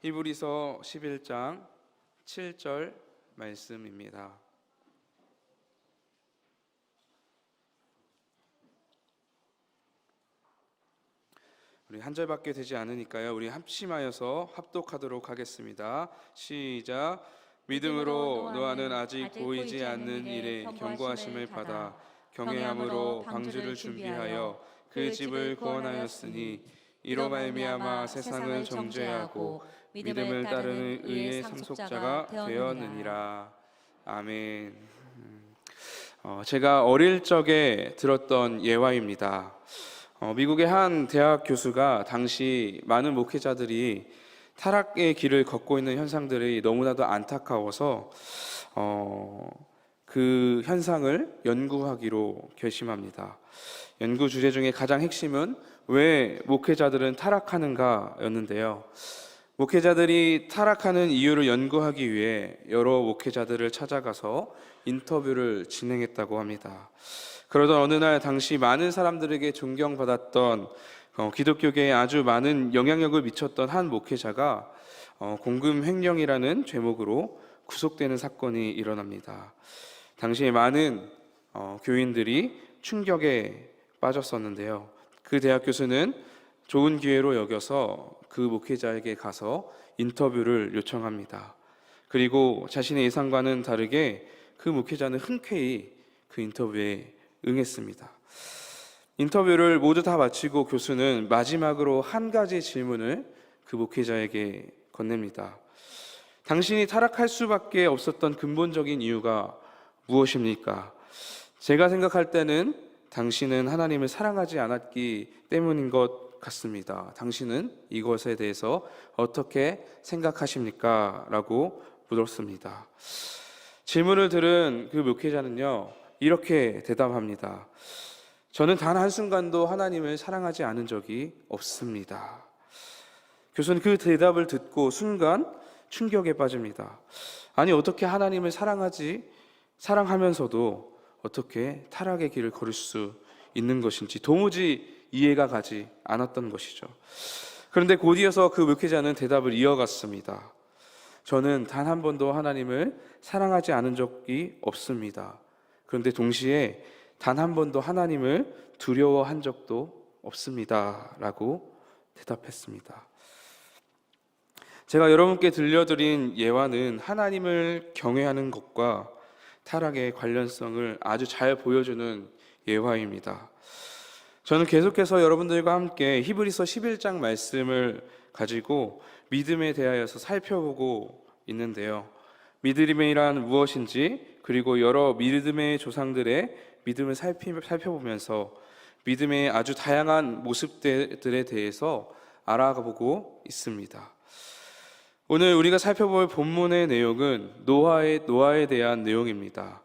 히브리서 11장 7절 말씀입니다. 우리 한 절밖에 되지 않으니까요. 우리 합심하여서 합독하도록 하겠습니다. 시작. 믿음으로 노아는 아직 보이지 않는 일에 경고하심을 받아 경외함으로 방주를 준비하여 그 집을 구원하였으니 이로 말미암아 세상을 정죄하고 믿음을 따르는 의의 상속자가 되었느니라. 아멘. 제가 어릴 적에 들었던 예화입니다. 미국의 한 대학 교수가 당시 많은 목회자들이 타락의 길을 걷고 있는 현상들이 너무나도 안타까워서 그 현상을 연구하기로 결심합니다. 연구 주제 중에 가장 핵심은 왜 목회자들은 타락하는가였는데요. 목회자들이 타락하는 이유를 연구하기 위해 여러 목회자들을 찾아가서 인터뷰를 진행했다고 합니다. 그러던 어느 날 당시 많은 사람들에게 존경받았던 기독교계에 아주 많은 영향력을 미쳤던 한 목회자가 공금횡령이라는 죄목으로 구속되는 사건이 일어납니다. 당시에 많은 교인들이 충격에 빠졌었는데요. 그 대학 교수는 좋은 기회로 여겨서 그 목회자에게 가서 인터뷰를 요청합니다. 그리고 자신의 예상과는 다르게 그 목회자는 흔쾌히 그 인터뷰에 응했습니다. 인터뷰를 모두 다 마치고 교수는 마지막으로 한 가지 질문을 그 목회자에게 건넵니다. 당신이 타락할 수밖에 없었던 근본적인 이유가 무엇입니까? 제가 생각할 때는 당신은 하나님을 사랑하지 않았기 때문인 것 같습니다. 당신은 이것에 대해서 어떻게 생각하십니까? 라고 물었습니다. 질문을 들은 그 목회자는요, 이렇게 대답합니다. 저는 단 한순간도 하나님을 사랑하지 않은 적이 없습니다. 교수는 그 대답을 듣고 순간 충격에 빠집니다. 아니, 어떻게 하나님을 사랑하면서도 어떻게 타락의 길을 걸을 수 있는 것인지 도무지 이해가 가지 않았던 것이죠. 그런데 곧 이어서 그 목회자는 대답을 이어갔습니다. 저는 단 한 번도 하나님을 사랑하지 않은 적이 없습니다. 그런데 동시에 단 한 번도 하나님을 두려워한 적도 없습니다. 라고 대답했습니다. 제가 여러분께 들려드린 예화는 하나님을 경외하는 것과 타락의 관련성을 아주 잘 보여주는 예화입니다. 저는 계속해서 여러분들과 함께 히브리서 11장 말씀을 가지고 믿음에 대하여서 살펴보고 있는데요. 믿음이란 무엇인지, 그리고 여러 믿음의 조상들의 믿음을 살펴보면서 믿음의 아주 다양한 모습들에 대해서 알아보고 있습니다. 오늘 우리가 살펴볼 본문의 내용은 노아에 대한 내용입니다.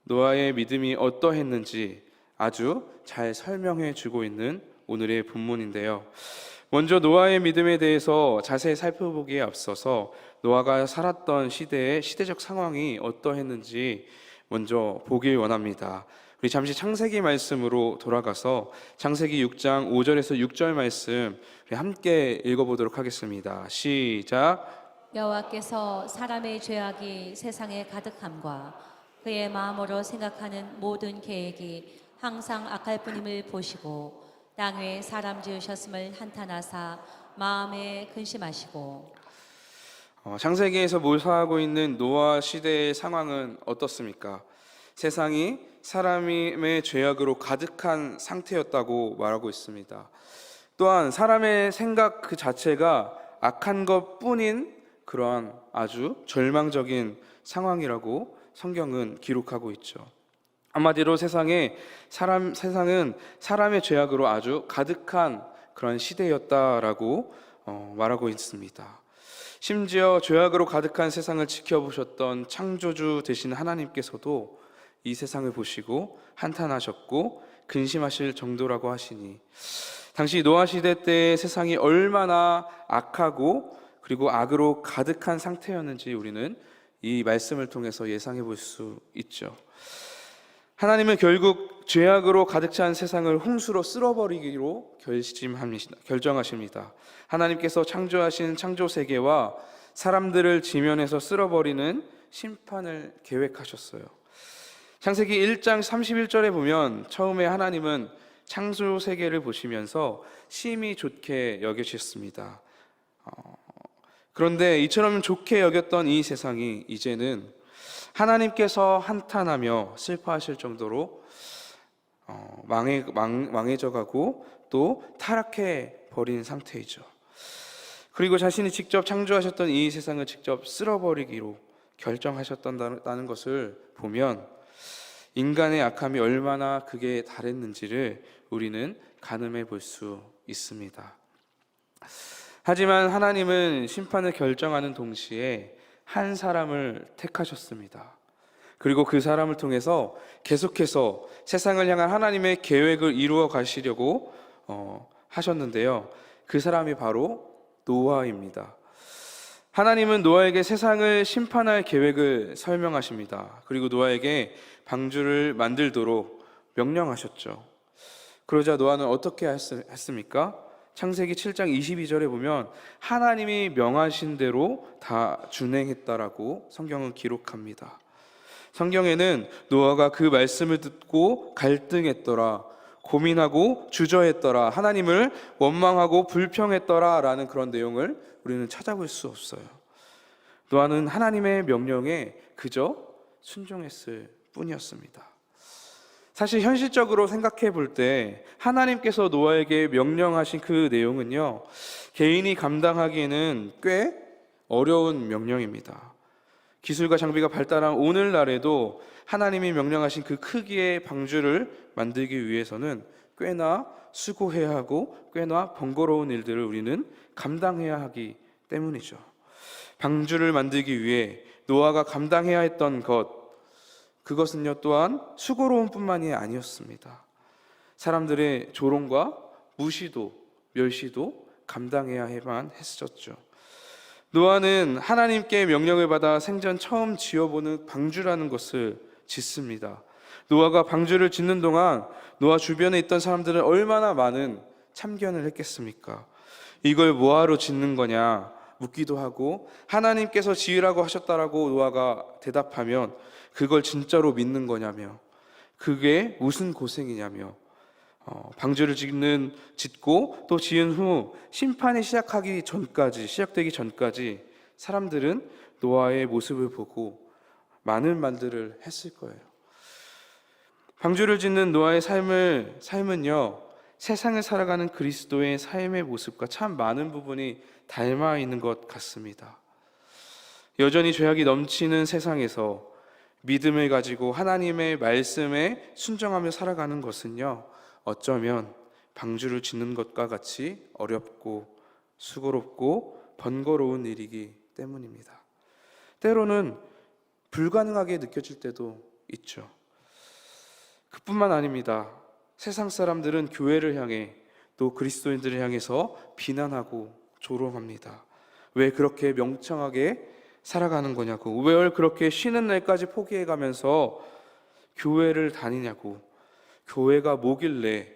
노아의 믿음이 어떠했는지 아주 잘 설명해 주고 있는 오늘의 본문인데요. 먼저 노아의 믿음에 대해서 자세히 살펴보기에 앞서서 노아가 살았던 시대의 시대적 상황이 어떠했는지 먼저 보길 원합니다. 우리 잠시 창세기 말씀으로 돌아가서 창세기 6장 5절에서 6절 말씀 함께 읽어보도록 하겠습니다. 시작. 여호와께서 사람의 죄악이 세상에 가득함과 그의 마음으로 생각하는 모든 계획이 항상 악할 뿐임을 보시고 땅 위에 사람 지으셨음을 한탄하사 마음에 근심하시고. 창세기에서 묘사하고 있는 노아 시대의 상황은 어떻습니까? 세상이 사람의 죄악으로 가득한 상태였다고 말하고 있습니다. 또한 사람의 생각 그 자체가 악한 것뿐인 그러한 아주 절망적인 상황이라고 성경은 기록하고 있죠. 한마디로 세상은 사람의 죄악으로 아주 가득한 그런 시대였다라고 말하고 있습니다. 심지어 죄악으로 가득한 세상을 지켜보셨던 창조주 되신 하나님께서도 이 세상을 보시고 한탄하셨고 근심하실 정도라고 하시니, 당시 노아 시대 때의 세상이 얼마나 악하고 그리고 악으로 가득한 상태였는지 우리는 이 말씀을 통해서 예상해 볼 수 있죠. 하나님은 결국 죄악으로 가득 찬 세상을 홍수로 쓸어버리기로 결정하십니다. 하나님께서 창조하신 창조 세계와 사람들을 지면에서 쓸어버리는 심판을 계획하셨어요. 창세기 1장 31절에 보면 처음에 하나님은 창조 세계를 보시면서 심히 좋게 여기셨습니다. 그런데 이처럼 좋게 여겼던 이 세상이 이제는 하나님께서 한탄하며 슬퍼하실 정도로 망해져가고 또 타락해 버린 상태이죠. 그리고 자신이 직접 창조하셨던 이 세상을 직접 쓸어버리기로 결정하셨다는 것을 보면 인간의 악함이 얼마나 극에 달했는지를 우리는 가늠해 볼 수 있습니다. 하지만 하나님은 심판을 결정하는 동시에 한 사람을 택하셨습니다. 그리고 그 사람을 통해서 계속해서 세상을 향한 하나님의 계획을 이루어 가시려고 하셨는데요. 그 사람이 바로 노아입니다. 하나님은 노아에게 세상을 심판할 계획을 설명하십니다. 그리고 노아에게 방주를 만들도록 명령하셨죠. 그러자 노아는 어떻게 했습니까? 창세기 7장 22절에 보면 하나님이 명하신 대로 다 준행했다라고 성경은 기록합니다. 성경에는 노아가 그 말씀을 듣고 갈등했더라, 고민하고 주저했더라, 하나님을 원망하고 불평했더라 라는 그런 내용을 우리는 찾아볼 수 없어요. 노아는 하나님의 명령에 그저 순종했을 뿐이었습니다. 사실 현실적으로 생각해 볼 때 하나님께서 노아에게 명령하신 그 내용은요, 개인이 감당하기에는 꽤 어려운 명령입니다. 기술과 장비가 발달한 오늘날에도 하나님이 명령하신 그 크기의 방주를 만들기 위해서는 꽤나 수고해야 하고 꽤나 번거로운 일들을 우리는 감당해야 하기 때문이죠. 방주를 만들기 위해 노아가 감당해야 했던 그것은요 또한 수고로운 뿐만이 아니었습니다. 사람들의 조롱과 무시도 멸시도 감당해야만 했었죠. 노아는 하나님께 명령을 받아 생전 처음 지어보는 방주라는 것을 짓습니다. 노아가 방주를 짓는 동안 노아 주변에 있던 사람들은 얼마나 많은 참견을 했겠습니까? 이걸 뭐하러 짓는 거냐 묻기도 하고, 하나님께서 지으라고 하셨다라고 노아가 대답하면 그걸 진짜로 믿는 거냐며, 그게 무슨 고생이냐며, 방주를 짓고 또 지은 후 심판이 시작되기 전까지 사람들은 노아의 모습을 보고 많은 말들을 했을 거예요. 방주를 짓는 노아의 삶은요, 세상을 살아가는 그리스도의 삶의 모습과 참 많은 부분이 닮아 있는 것 같습니다. 여전히 죄악이 넘치는 세상에서 믿음을 가지고 하나님의 말씀에 순종하며 살아가는 것은요, 어쩌면 방주를 짓는 것과 같이 어렵고 수고롭고 번거로운 일이기 때문입니다. 때로는 불가능하게 느껴질 때도 있죠. 그뿐만 아닙니다. 세상 사람들은 교회를 향해 또 그리스도인들을 향해서 비난하고 조롱합니다. 왜 그렇게 명창하게 살아가는 거냐고, 왜 그렇게 쉬는 날까지 포기해가면서 교회를 다니냐고, 교회가 뭐길래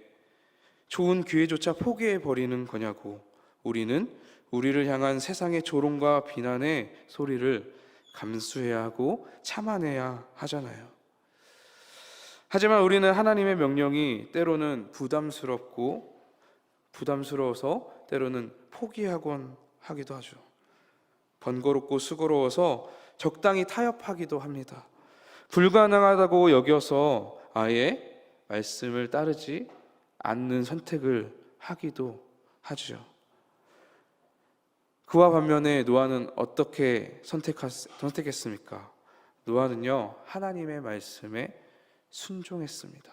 좋은 기회조차 포기해버리는 거냐고, 우리를 향한 세상의 조롱과 비난의 소리를 감수해야 하고 참아내야 하잖아요. 하지만 우리는 하나님의 명령이 때로는 부담스러워서 때로는 포기하곤 하기도 하죠. 번거롭고 수고로워서 적당히 타협하기도 합니다. 불가능하다고 여겨서 아예 말씀을 따르지 않는 선택을 하기도 하죠. 그와 반면에 노아는 어떻게 선택했습니까? 노아는요, 하나님의 말씀에 순종했습니다.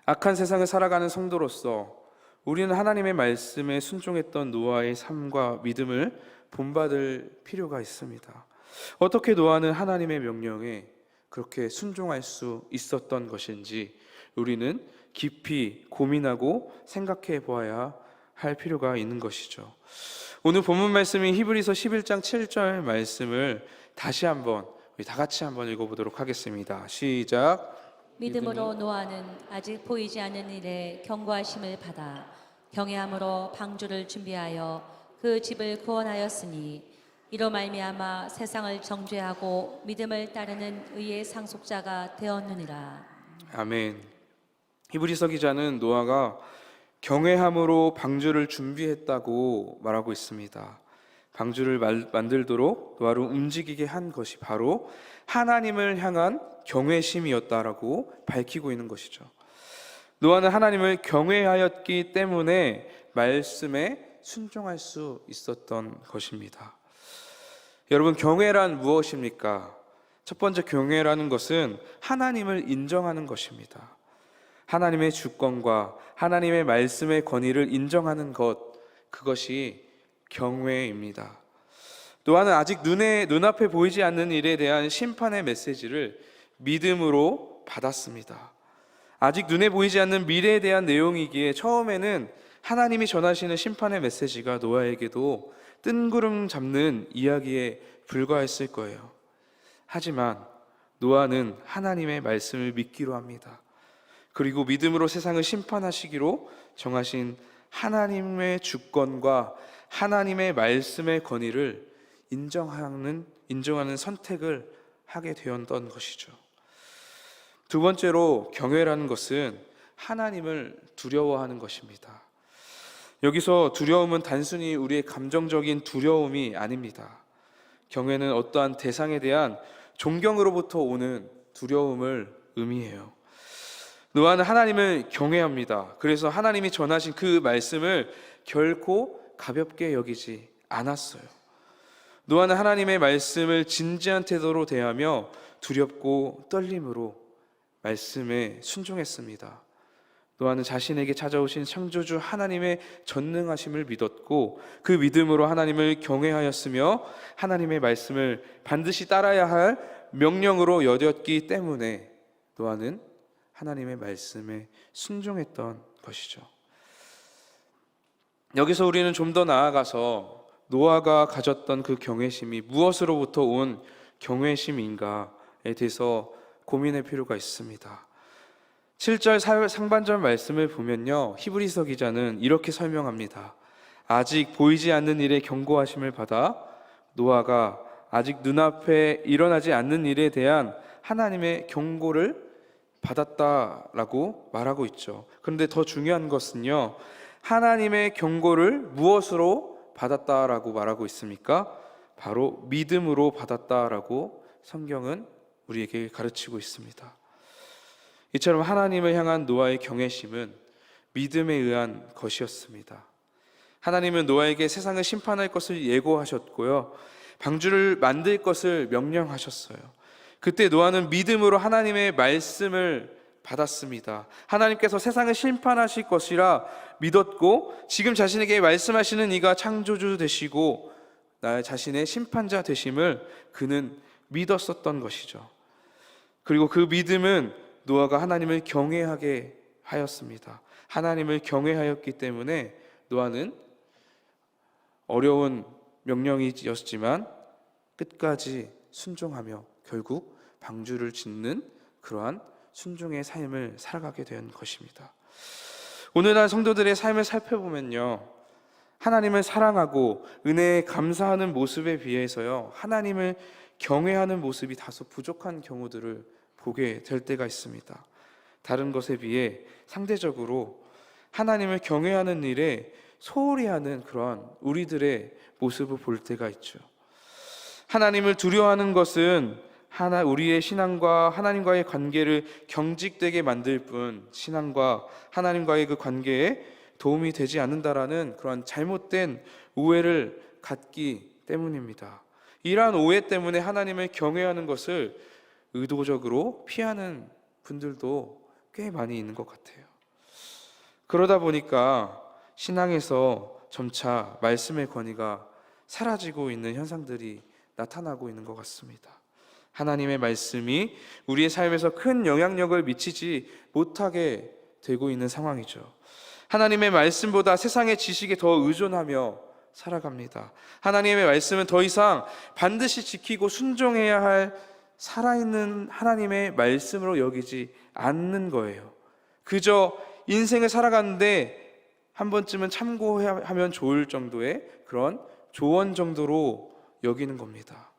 악한 세상을 살아가는 성도로서 우리는 하나님의 말씀에 순종했던 노아의 삶과 믿음을 본받을 필요가 있습니다. 어떻게 노아는 하나님의 명령에 그렇게 순종할 수 있었던 것인지 우리는 깊이 고민하고 생각해 보아야 할 필요가 있는 것이죠. 오늘 본문 말씀인 히브리서 11장 7절 말씀을 다시 한번 우리 다 같이 한번 읽어보도록 하겠습니다. 시작. 믿음으로 노아는 아직 보이지 않는 일에 경고하심을 받아 경외함으로 방주를 준비하여 그 집을 구원하였으니 이로 말미암아 세상을 정죄하고 믿음을 따르는 의의 상속자가 되었느니라. 아멘. 히브리서 기자는 노아가 경외함으로 방주를 준비했다고 말하고 있습니다. 방주를 만들도록 노아를 움직이게 한 것이 바로 하나님을 향한 경외심이었다라고 밝히고 있는 것이죠. 노아는 하나님을 경외하였기 때문에 말씀에 순종할 수 있었던 것입니다. 여러분, 경외란 무엇입니까? 첫 번째, 경외라는 것은 하나님을 인정하는 것입니다. 하나님의 주권과 하나님의 말씀의 권위를 인정하는 것, 그것이 경외입니다. 노아는 아직 눈앞에 보이지 않는 일에 대한 심판의 메시지를 믿음으로 받았습니다. 아직 눈에 보이지 않는 미래에 대한 내용이기에 처음에는 하나님이 전하시는 심판의 메시지가 노아에게도 뜬구름 잡는 이야기에 불과했을 거예요. 하지만 노아는 하나님의 말씀을 믿기로 합니다. 그리고 믿음으로 세상을 심판하시기로 정하신 하나님의 주권과 하나님의 말씀의 권위를 인정하는 선택을 하게 되었던 것이죠. 두 번째로, 경외라는 것은 하나님을 두려워하는 것입니다. 여기서 두려움은 단순히 우리의 감정적인 두려움이 아닙니다. 경외는 어떠한 대상에 대한 존경으로부터 오는 두려움을 의미해요. 노아는 하나님을 경외합니다. 그래서 하나님이 전하신 그 말씀을 결코 가볍게 여기지 않았어요. 노아는 하나님의 말씀을 진지한 태도로 대하며 두렵고 떨림으로 말씀에 순종했습니다. 노아는 자신에게 찾아오신 창조주 하나님의 전능하심을 믿었고 그 믿음으로 하나님을 경외하였으며 하나님의 말씀을 반드시 따라야 할 명령으로 여겼기 때문에 노아는 하나님의 말씀에 순종했던 것이죠. 여기서 우리는 좀 더 나아가서 노아가 가졌던 그 경외심이 무엇으로부터 온 경외심인가에 대해서 고민할 필요가 있습니다. 7절 상반절 말씀을 보면요, 히브리서 기자는 이렇게 설명합니다. 아직 보이지 않는 일에 경고하심을 받아 노아가 아직 눈앞에 일어나지 않는 일에 대한 하나님의 경고를 받았다라고 말하고 있죠. 그런데 더 중요한 것은요, 하나님의 경고를 무엇으로 받았다라고 말하고 있습니까? 바로 믿음으로 받았다라고 성경은 우리에게 가르치고 있습니다. 이처럼 하나님을 향한 노아의 경외심은 믿음에 의한 것이었습니다. 하나님은 노아에게 세상을 심판할 것을 예고하셨고요, 방주를 만들 것을 명령하셨어요. 그때 노아는 믿음으로 하나님의 말씀을 받았습니다. 하나님께서 세상을 심판하실 것이라 믿었고 지금 자신에게 말씀하시는 이가 창조주 되시고 나의 자신의 심판자 되심을 그는 믿었었던 것이죠. 그리고 그 믿음은 노아가 하나님을 경외하게 하였습니다. 하나님을 경외하였기 때문에 노아는 어려운 명령이었지만 끝까지 순종하며 결국 방주를 짓는 그러한 순종의 삶을 살아가게 된 것입니다. 오늘날 성도들의 삶을 살펴보면요, 하나님을 사랑하고 은혜에 감사하는 모습에 비해서요, 하나님을 경외하는 모습이 다소 부족한 경우들을 보게 될 때가 있습니다. 다른 것에 비해 상대적으로 하나님을 경외하는 일에 소홀히 하는 그러한 우리들의 모습을 볼 때가 있죠. 하나님을 두려워하는 것은 우리의 신앙과 하나님과의 관계를 경직되게 만들 뿐 신앙과 하나님과의 그 관계에 도움이 되지 않는다라는 그런 잘못된 오해를 갖기 때문입니다. 이러한 오해 때문에 하나님을 경외하는 것을 의도적으로 피하는 분들도 꽤 많이 있는 것 같아요. 그러다 보니까 신앙에서 점차 말씀의 권위가 사라지고 있는 현상들이 나타나고 있는 것 같습니다. 하나님의 말씀이 우리의 삶에서 큰 영향력을 미치지 못하게 되고 있는 상황이죠. 하나님의 말씀보다 세상의 지식에 더 의존하며 살아갑니다. 하나님의 말씀은 더 이상 반드시 지키고 순종해야 할 살아있는 하나님의 말씀으로 여기지 않는 거예요. 그저 인생을 살아가는데 한 번쯤은 참고하면 좋을 정도의 그런 조언 정도로 여기는 겁니다.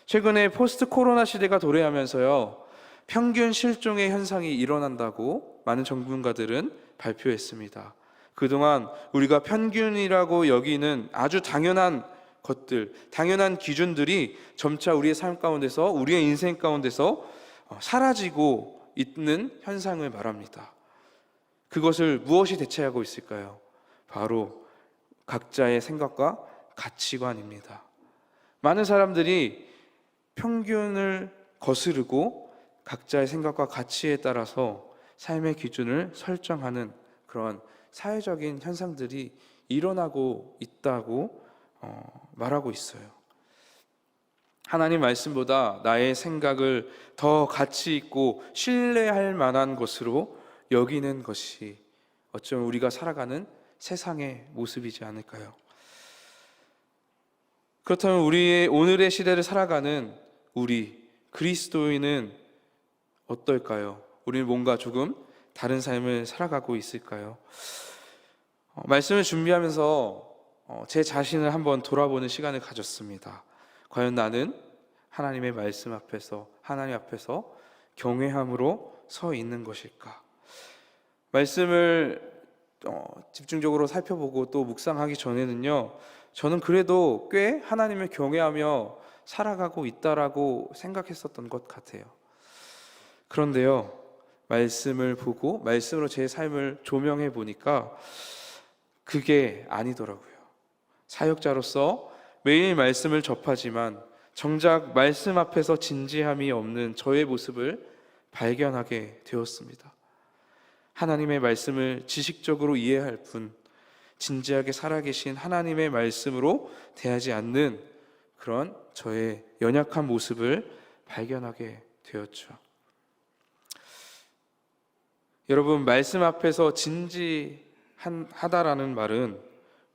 최근에 포스트 코로나 시대가 도래하면서요, 평균 실종의 현상이 일어난다고 많은 전문가들은 발표했습니다. 그동안 우리가 평균이라고 여기는 아주 당연한 것들, 당연한 기준들이 점차 우리의 삶 가운데서, 우리의 인생 가운데서 사라지고 있는 현상을 말합니다. 그것을 무엇이 대체하고 있을까요? 바로 각자의 생각과 가치관입니다. 많은 사람들이 평균을 거스르고 각자의 생각과 가치에 따라서 삶의 기준을 설정하는 그런 사회적인 현상들이 일어나고 있다고 말하고 있어요. 하나님 말씀보다 나의 생각을 더 가치 있고 신뢰할 만한 것으로 여기는 것이 어쩌면 우리가 살아가는 세상의 모습이지 않을까요? 그렇다면 우리의 오늘의 시대를 살아가는 우리 그리스도인은 어떨까요? 우리는 뭔가 조금 다른 삶을 살아가고 있을까요? 말씀을 준비하면서 제 자신을 한번 돌아보는 시간을 가졌습니다. 과연 나는 하나님의 말씀 앞에서, 하나님 앞에서 경외함으로 서 있는 것일까? 말씀을 집중적으로 살펴보고 또 묵상하기 전에는요, 저는 그래도 꽤 하나님을 경외하며 살아가고 있다라고 생각했었던 것 같아요. 그런데요, 말씀을 보고 말씀으로 제 삶을 조명해 보니까 그게 아니더라고요. 사역자로서 매일 말씀을 접하지만 정작 말씀 앞에서 진지함이 없는 저의 모습을 발견하게 되었습니다. 하나님의 말씀을 지식적으로 이해할 뿐 진지하게 살아계신 하나님의 말씀으로 대하지 않는 그런 저의 연약한 모습을 발견하게 되었죠. 여러분, 말씀 앞에서 진지하다라는 말은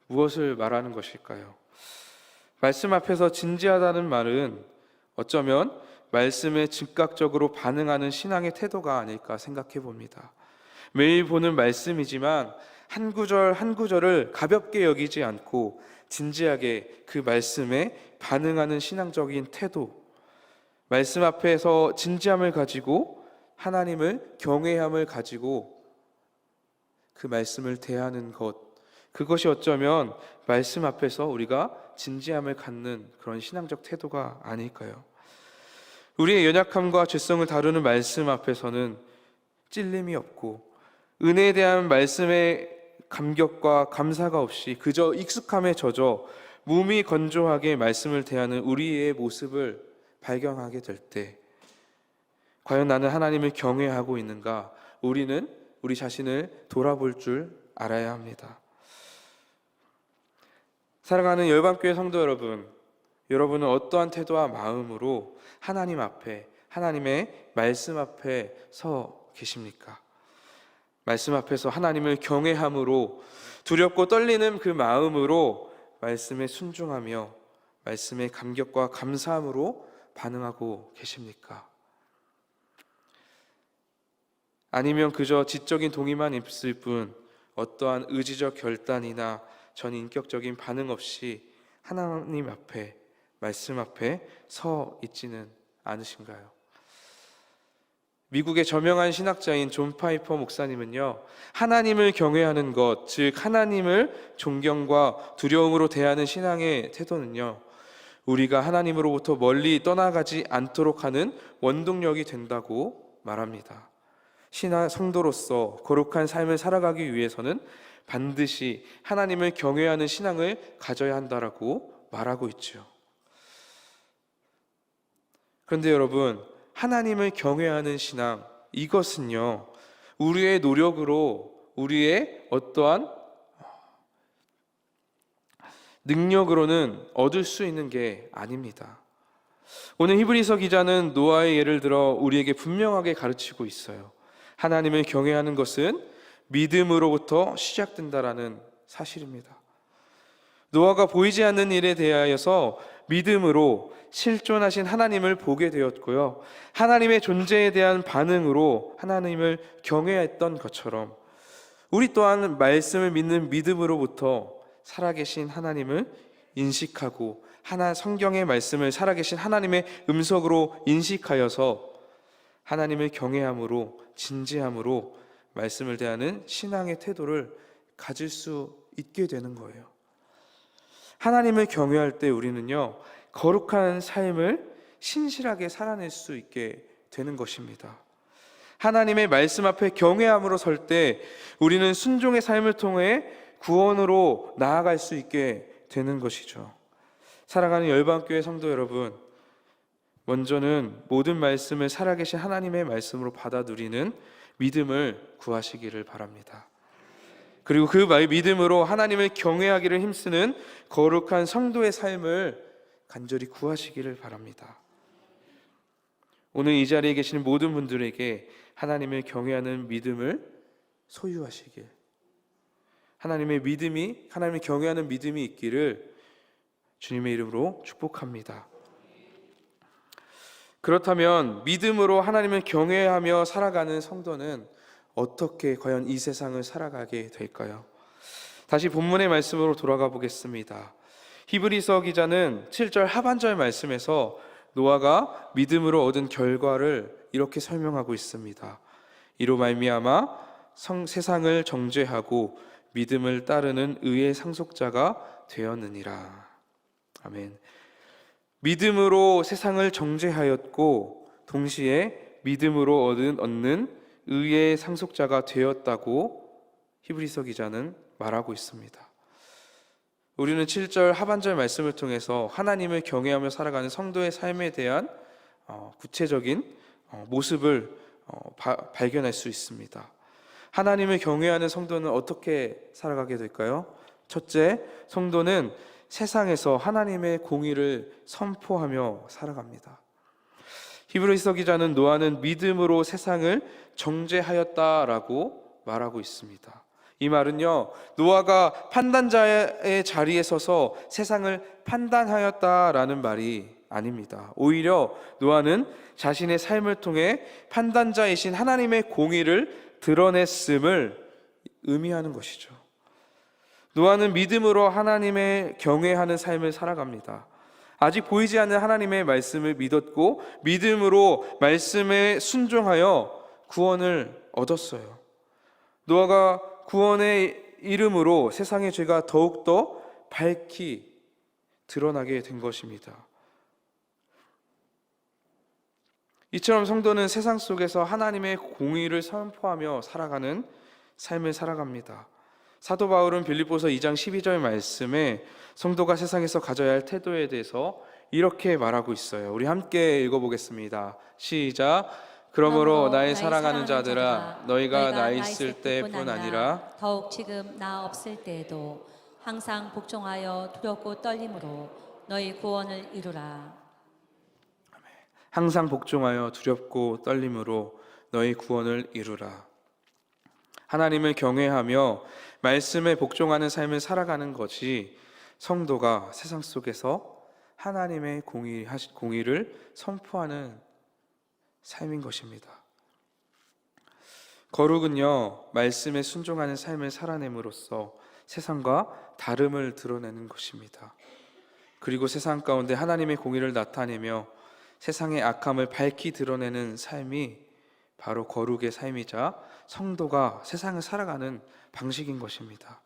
무엇을 말하는 것일까요? 말씀 앞에서 진지하다는 말은 어쩌면 말씀에 즉각적으로 반응하는 신앙의 태도가 아닐까 생각해 봅니다. 매일 보는 말씀이지만 한 구절 한 구절을 가볍게 여기지 않고 진지하게 그 말씀에 반응하는 신앙적인 태도, 말씀 앞에서 진지함을 가지고 하나님을 경외함을 가지고 그 말씀을 대하는 것, 그것이 어쩌면 말씀 앞에서 우리가 진지함을 갖는 그런 신앙적 태도가 아닐까요? 우리의 연약함과 죄성을 다루는 말씀 앞에서는 찔림이 없고 은혜에 대한 말씀의 감격과 감사가 없이 그저 익숙함에 젖어 몸이 건조하게 말씀을 대하는 우리의 모습을 발견하게 될 때 과연 나는 하나님을 경외하고 있는가? 우리는 우리 자신을 돌아볼 줄 알아야 합니다. 사랑하는 열방교회 성도 여러분, 여러분은 어떠한 태도와 마음으로 하나님 앞에, 하나님의 말씀 앞에 서 계십니까? 말씀 앞에서 하나님을 경외함으로 두렵고 떨리는 그 마음으로 말씀에 순종하며 말씀의 감격과 감사함으로 반응하고 계십니까? 아니면 그저 지적인 동의만 있을 뿐 어떠한 의지적 결단이나 전인격적인 반응 없이 하나님 앞에, 말씀 앞에 서 있지는 않으신가요? 미국의 저명한 신학자인 존 파이퍼 목사님은요, 하나님을 경외하는 것, 즉 하나님을 존경과 두려움으로 대하는 신앙의 태도는요, 우리가 하나님으로부터 멀리 떠나가지 않도록 하는 원동력이 된다고 말합니다. 신앙 성도로서 거룩한 삶을 살아가기 위해서는 반드시 하나님을 경외하는 신앙을 가져야 한다라고 말하고 있죠. 그런데 여러분, 하나님을 경외하는 신앙, 이것은요, 우리의 노력으로, 우리의 어떠한 능력으로는 얻을 수 있는 게 아닙니다. 오늘 히브리서 기자는 노아의 예를 들어 우리에게 분명하게 가르치고 있어요. 하나님을 경외하는 것은 믿음으로부터 시작된다라는 사실입니다. 노아가 보이지 않는 일에 대하여서 믿음으로 실존하신 하나님을 보게 되었고요. 하나님의 존재에 대한 반응으로 하나님을 경외했던 것처럼 우리 또한 말씀을 믿는 믿음으로부터 살아계신 하나님을 인식하고 성경의 말씀을 살아계신 하나님의 음성으로 인식하여서 하나님을 경외함으로 진지함으로 말씀을 대하는 신앙의 태도를 가질 수 있게 되는 거예요. 하나님을 경외할 때 우리는요, 거룩한 삶을 신실하게 살아낼 수 있게 되는 것입니다. 하나님의 말씀 앞에 경외함으로 설 때 우리는 순종의 삶을 통해 구원으로 나아갈 수 있게 되는 것이죠. 사랑하는 열방교회 성도 여러분, 먼저는 모든 말씀을 살아계신 하나님의 말씀으로 받아 누리는 믿음을 구하시기를 바랍니다. 그리고 그 믿음으로 하나님을 경외하기를 힘쓰는 거룩한 성도의 삶을 간절히 구하시기를 바랍니다. 오늘 이 자리에 계시는 모든 분들에게 하나님을 경외하는 믿음을 소유하시길, 하나님을 경외하는 믿음이 있기를 주님의 이름으로 축복합니다. 그렇다면 믿음으로 하나님을 경외하며 살아가는 성도는 어떻게 과연 이 세상을 살아가게 될까요? 다시 본문의 말씀으로 돌아가 보겠습니다. 히브리서 기자는 7절 하반절 말씀에서 노아가 믿음으로 얻은 결과를 이렇게 설명하고 있습니다. 이로 말미암아 세상을 정죄하고 믿음을 따르는 의의 상속자가 되었느니라. 아멘. 믿음으로 세상을 정죄하였고 동시에 믿음으로 얻는 의의 상속자가 되었다고 히브리서 기자는 말하고 있습니다. 우리는 7절 하반절 말씀을 통해서 하나님을 경외하며 살아가는 성도의 삶에 대한 구체적인 모습을 발견할 수 있습니다. 하나님을 경외하는 성도는 어떻게 살아가게 될까요? 첫째, 성도는 세상에서 하나님의 공의를 선포하며 살아갑니다. 히브리서 기자는 노아는 믿음으로 세상을 정죄하였다라고 말하고 있습니다. 이 말은요, 노아가 판단자의 자리에 서서 세상을 판단하였다라는 말이 아닙니다. 오히려 노아는 자신의 삶을 통해 판단자이신 하나님의 공의를 드러냈음을 의미하는 것이죠. 노아는 믿음으로 하나님의 경외하는 삶을 살아갑니다. 아직 보이지 않는 하나님의 말씀을 믿었고 믿음으로 말씀에 순종하여 구원을 얻었어요. 노아가 구원의 이름으로 세상의 죄가 더욱더 밝히 드러나게 된 것입니다. 이처럼 성도는 세상 속에서 하나님의 공의를 선포하며 살아가는 삶을 살아갑니다. 사도 바울은 빌립보서 2장 12절 말씀에 성도가 세상에서 가져야 할 태도에 대해서 이렇게 말하고 있어요. 우리 함께 읽어보겠습니다. 시작. 그러므로 나의 사랑하는 자들아, 너희가 나 있을 때뿐 아니라 더욱 지금 나 없을 때에도 항상 복종하여 두렵고 떨림으로 너희 구원을 이루라. 항상 복종하여 두렵고 떨림으로 너희 구원을 이루라. 하나님을 경외하며 말씀에 복종하는 삶을 살아가는 것이 성도가 세상 속에서 하나님의 공의를 선포하는 삶인 것입니다. 거룩은요, 말씀에 순종하는 삶을 살아냄으로써 세상과 다름을 드러내는 것입니다. 그리고 세상 가운데 하나님의 공의를 나타내며 세상의 악함을 밝히 드러내는 삶이 바로 거룩의 삶이자 성도가 세상을 살아가는 방식인 것입니다.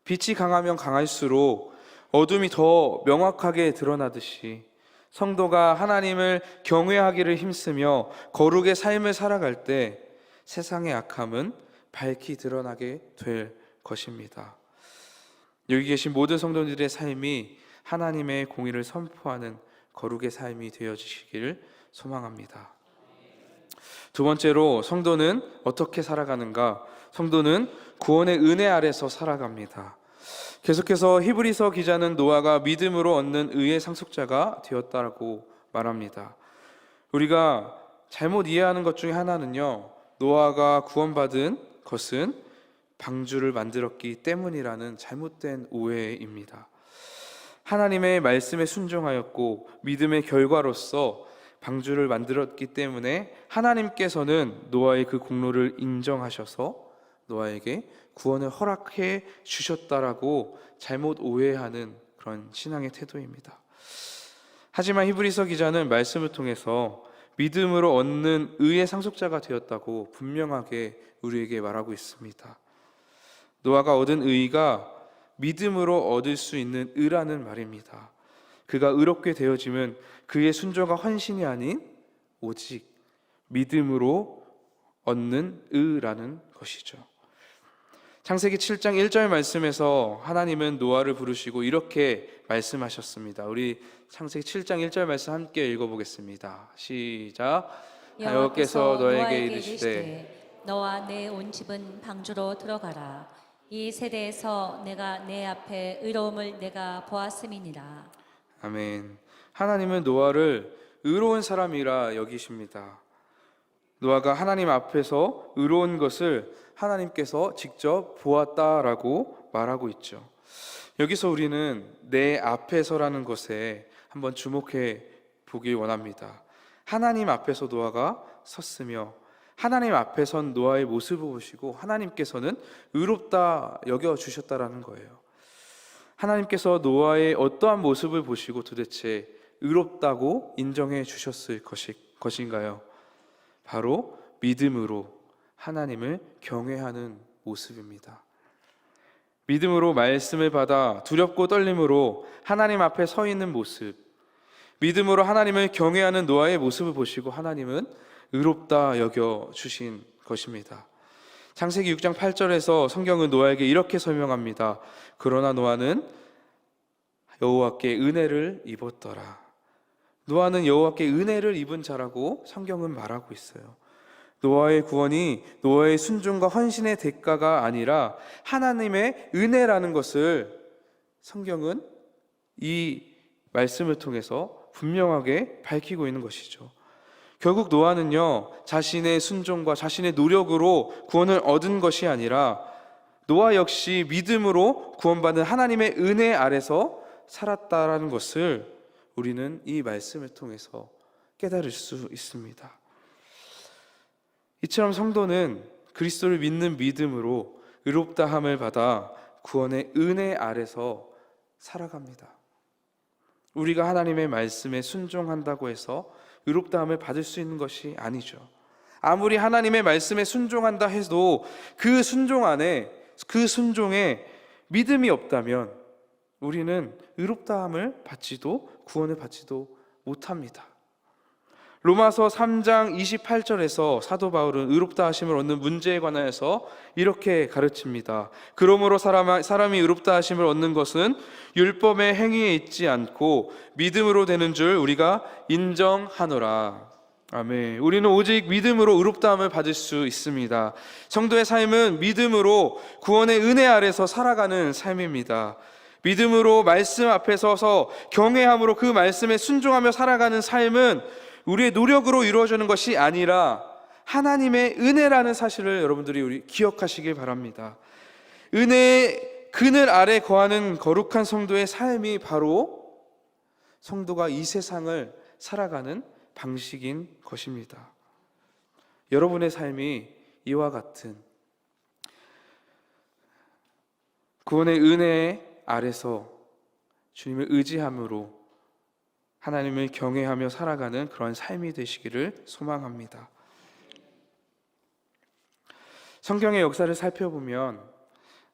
빛이 강하면 강할수록 어둠이 더 명확하게 드러나듯이 성도가 하나님을 경외하기를 힘쓰며 거룩의 삶을 살아갈 때 세상의 악함은 밝히 드러나게 될 것입니다. 여기 계신 모든 성도들의 삶이 하나님의 공의를 선포하는 거룩의 삶이 되어지시기를 소망합니다. 두 번째로 성도는 어떻게 살아가는가? 성도는 구원의 은혜 아래서 살아갑니다. 계속해서 히브리서 기자는 노아가 믿음으로 얻는 의의 상속자가 되었다고 말합니다. 우리가 잘못 이해하는 것 중에 하나는요, 노아가 구원받은 것은 방주를 만들었기 때문이라는 잘못된 오해입니다. 하나님의 말씀에 순종하였고 믿음의 결과로서 방주를 만들었기 때문에 하나님께서는 노아의 그 공로를 인정하셔서 노아에게 구원을 허락해 주셨다라고 잘못 오해하는 그런 신앙의 태도입니다. 하지만 히브리서 기자는 말씀을 통해서 믿음으로 얻는 의의 상속자가 되었다고 분명하게 우리에게 말하고 있습니다. 노아가 얻은 의가 믿음으로 얻을 수 있는 의라는 말입니다. 그가 의롭게 되어짐은 그의 순종과 헌신이 아닌 오직 믿음으로 얻는 의라는 것이죠. 창세기 7장 1절 말씀에서 하나님은 노아를 부르시고 이렇게 말씀하셨습니다. 우리 창세기 7장 1절 말씀 함께 읽어보겠습니다. 시작. 여호와께서 너에게 이르시되 너와 내 온 집은 방주로 들어가라. 이 세대에서 내가 내 앞에 의로움을 내가 보았음이니라. 아멘. 하나님은 노아를 의로운 사람이라 여기십니다. 노아가 하나님 앞에서 의로운 것을 하나님께서 직접 보았다라고 말하고 있죠. 여기서 우리는 내 앞에서라는 것에 한번 주목해 보길 원합니다. 하나님 앞에서 노아가 섰으며 하나님 앞에 선 노아의 모습을 보시고 하나님께서는 의롭다 여겨주셨다라는 거예요. 하나님께서 노아의 어떠한 모습을 보시고 도대체 의롭다고 인정해 주셨을 것인가요? 바로 믿음으로 하나님을 경외하는 모습입니다. 믿음으로 말씀을 받아 두렵고 떨림으로 하나님 앞에 서 있는 모습, 믿음으로 하나님을 경외하는 노아의 모습을 보시고 하나님은 의롭다 여겨주신 것입니다. 창세기 6장 8절에서 성경은 노아에게 이렇게 설명합니다. 그러나 노아는 여호와께 은혜를 입었더라. 노아는 여호와께 은혜를 입은 자라고 성경은 말하고 있어요. 노아의 구원이 노아의 순종과 헌신의 대가가 아니라 하나님의 은혜라는 것을 성경은 이 말씀을 통해서 분명하게 밝히고 있는 것이죠. 결국 노아는요, 자신의 순종과 자신의 노력으로 구원을 얻은 것이 아니라 노아 역시 믿음으로 구원받은 하나님의 은혜 아래서 살았다라는 것을 우리는 이 말씀을 통해서 깨달을 수 있습니다. 이처럼 성도는 그리스도를 믿는 믿음으로 의롭다함을 받아 구원의 은혜 아래서 살아갑니다. 우리가 하나님의 말씀에 순종한다고 해서 의롭다함을 받을 수 있는 것이 아니죠. 아무리 하나님의 말씀에 순종한다 해도 그 순종 안에, 그 순종에 믿음이 없다면 우리는 의롭다함을 받지도 구원을 받지도 못합니다. 로마서 3장 28절에서 사도 바울은 의롭다 하심을 얻는 문제에 관하여서 이렇게 가르칩니다. 그러므로 사람이 의롭다 하심을 얻는 것은 율법의 행위에 있지 않고 믿음으로 되는 줄 우리가 인정하노라. 아멘. 우리는 오직 믿음으로 의롭다함을 받을 수 있습니다. 성도의 삶은 믿음으로 구원의 은혜 아래서 살아가는 삶입니다. 믿음으로 말씀 앞에 서서 경외함으로 그 말씀에 순종하며 살아가는 삶은 우리의 노력으로 이루어지는 것이 아니라 하나님의 은혜라는 사실을 여러분들이 우리 기억하시길 바랍니다. 은혜의 그늘 아래 거하는 거룩한 성도의 삶이 바로 성도가 이 세상을 살아가는 방식인 것입니다. 여러분의 삶이 이와 같은 구원의 은혜 아래서 주님을 의지함으로 하나님을 경외하며 살아가는 그런 삶이 되시기를 소망합니다. 성경의 역사를 살펴보면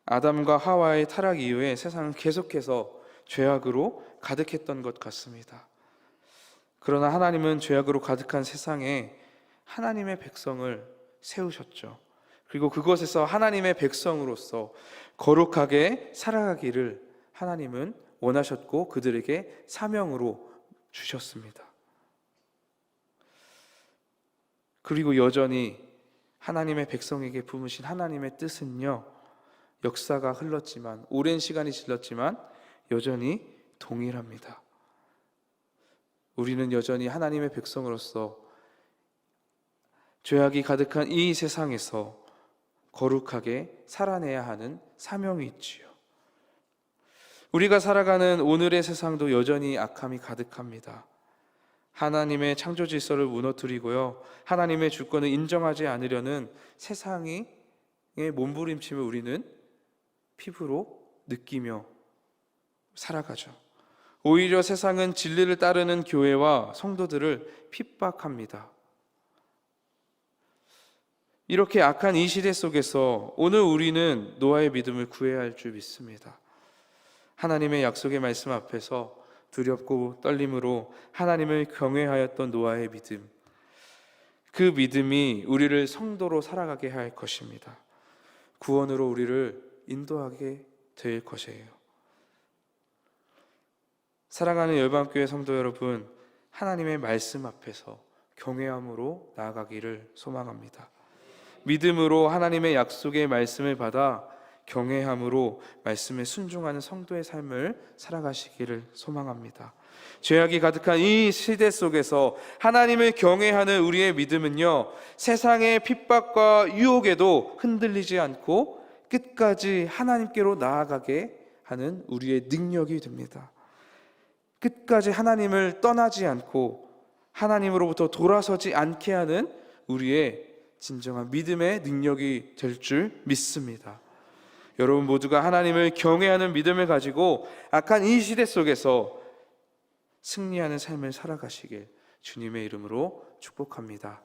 아담과 하와의 타락 이후에 세상은 계속해서 죄악으로 가득했던 것 같습니다. 그러나 하나님은 죄악으로 가득한 세상에 하나님의 백성을 세우셨죠. 그리고 그곳에서 하나님의 백성으로서 거룩하게 살아가기를 하나님은 원하셨고 그들에게 사명으로 주셨습니다. 그리고 여전히 하나님의 백성에게 품으신 하나님의 뜻은요, 역사가 흘렀지만, 오랜 시간이 지났지만 여전히 동일합니다. 우리는 여전히 하나님의 백성으로서 죄악이 가득한 이 세상에서 거룩하게 살아내야 하는 사명이 있지요. 우리가 살아가는 오늘의 세상도 여전히 악함이 가득합니다. 하나님의 창조 질서를 무너뜨리고요, 하나님의 주권을 인정하지 않으려는 세상의 몸부림침을 우리는 피부로 느끼며 살아가죠. 오히려 세상은 진리를 따르는 교회와 성도들을 핍박합니다. 이렇게 악한 이 시대 속에서 오늘 우리는 노아의 믿음을 구해야 할 줄 믿습니다. 하나님의 약속의 말씀 앞에서 두렵고 떨림으로 하나님을 경외하였던 노아의 믿음, 그 믿음이 우리를 성도로 살아가게 할 것입니다. 구원으로 우리를 인도하게 될 것이에요. 사랑하는 열방교회 성도 여러분, 하나님의 말씀 앞에서 경외함으로 나아가기를 소망합니다. 믿음으로 하나님의 약속의 말씀을 받아 경외함으로 말씀에 순종하는 성도의 삶을 살아가시기를 소망합니다. 죄악이 가득한 이 시대 속에서 하나님을 경외하는 우리의 믿음은요, 세상의 핍박과 유혹에도 흔들리지 않고 끝까지 하나님께로 나아가게 하는 우리의 능력이 됩니다. 끝까지 하나님을 떠나지 않고 하나님으로부터 돌아서지 않게 하는 우리의 진정한 믿음의 능력이 될 줄 믿습니다. 여러분 모두가 하나님을 경외하는 믿음을 가지고 악한 이 시대 속에서 승리하는 삶을 살아가시길 주님의 이름으로 축복합니다.